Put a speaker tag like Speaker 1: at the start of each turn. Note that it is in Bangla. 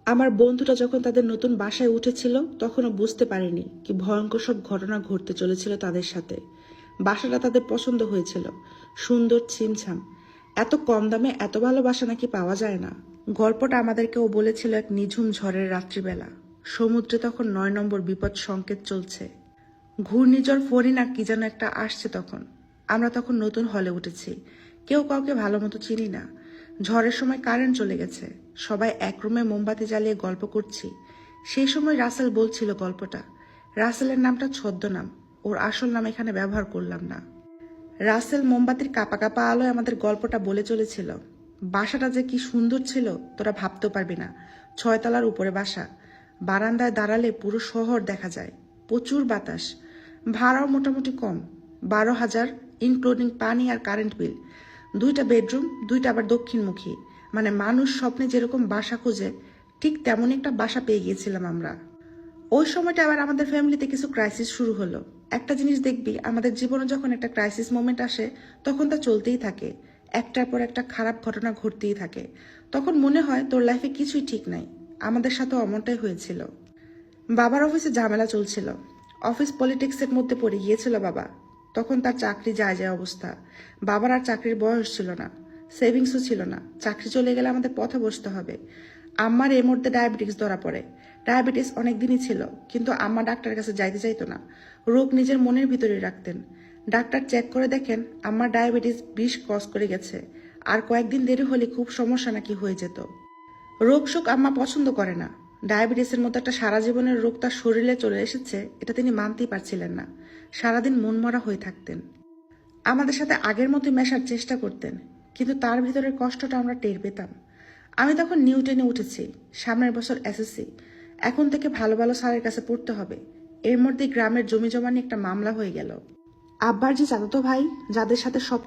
Speaker 1: আমার বন্ধুটা যখন তাদের নতুন বাসায় উঠেছিল তখনও বুঝতে পারেনি কি ভয়ঙ্কর সব ঘটনা ঘটতে চলেছিল তাদের সাথে। বাসাটা তাদের পছন্দ হয়েছিল, সুন্দর ছিমছাম। এত কম দামে এত ভালো বাসা নাকি পাওয়া যায় না। গল্পটা আমাদেরকে ও বলেছিল এক নিঝুম ঝড়ের রাত্রিবেলা। সমুদ্রে তখন 9 নম্বর বিপদ সংকেত চলছে। ঘূর্ণিঝড় ফরিনা কি যেন একটা আসছে তখন। আমরা তখন নতুন হলে উঠেছি, কেউ কাউকে ভালো মতো চিনি না। ঝড়ের সময় কারেন্ট চলে গেছে, সবাই এক রুমে মোমবাতি জ্বালিয়ে গল্প করছি। সেই সময় রাসেল বলছিল গল্পটা। রাসেলের নামটা ছদ্মনাম, ওর আসল নাম এখানে ব্যবহার করলাম না। রাসেল মোমবাতির কাপা কাপা আলোয় আমাদের গল্পটা বলে চলেছিল। বাসাটা যে কি সুন্দর ছিল তোরা ভাবতেও পারবি না। 6 তলার উপরে বাসা, বারান্দায় দাঁড়ালে পুরো শহর দেখা যায়। প্রচুর বাতাস, ভাড়াও মোটামুটি কম, 12,000 ইনক্লুডিং পানি আর কারেন্ট বিল। 2টা বেডরুম, 2টা আবার দক্ষিণমুখী। মানে মানুষ স্বপ্নে যেরকম বাসা খোঁজে ঠিক তেমন একটা বাসা পেয়ে গিয়েছিলাম আমরা। ওই সময়টা আবার আমাদের ফ্যামিলিতে কিছু ক্রাইসিস শুরু হলো। একটা জিনিস দেখবি, আমাদের জীবনে যখন একটা ক্রাইসিস মোমেন্ট আসে তখন তা চলতেই থাকে, একটার পর একটা খারাপ ঘটনা ঘটতেই থাকে। তখন মনে হয় তোর লাইফে কিছুই ঠিক নাই। আমাদের সাথে অমনটাই হয়েছিল। বাবার অফিসে ঝামেলা চলছিল, অফিস পলিটিক্সের মধ্যে পড়ে গিয়েছিল বাবা। তখন তার চাকরি যায় যায় অবস্থা। বাবার আর চাকরির বয়স ছিল না, সেভিংসও ছিল না। চাকরি চলে গেলে আমাদের পথে বসতে হবে। আম্মার এর মধ্যে ডায়াবেটিস ধরা পড়ে। ডায়াবেটিস অনেক দিনই ছিল, কিন্তু আম্মা ডাক্তারের কাছে যাইতে চাইতো না। রোগ নিজের মনের ভিতরেই রাখতেন। ডাক্তার চেক করে দেখেন আম্মার ডায়াবেটিস 20 ক্রস করে গেছে, আর কয়েকদিন দেরি হলে খুব সমস্যা নাকি হয়ে যেত। রোগ শোক আম্মা পছন্দ করে না। ডায়াবেটিসের মতো একটা সারা জীবনের রোগ তার শরীরে চলে এসেছে, এটা তিনি মানতেই পারছিলেন না। সারাদিন মনমরা হয়ে থাকতেন। আমাদের সাথে আগের মতোই মেশার চেষ্টা করতেন, কিন্তু তার ভিতরের কষ্টটা আমরা টের পেতাম। আমি তখন নিউটেনে উঠেছি, সামনের বছর এসএসসি। এখন থেকে ভালো ভালো স্যারের কাছে পড়তে হবে। এর মধ্যে গ্রামের জমি জমা নিয়ে একটা মামলা হয়ে গেল। আব্বার যে চাচাতো ভাই, যাদের সাথে সব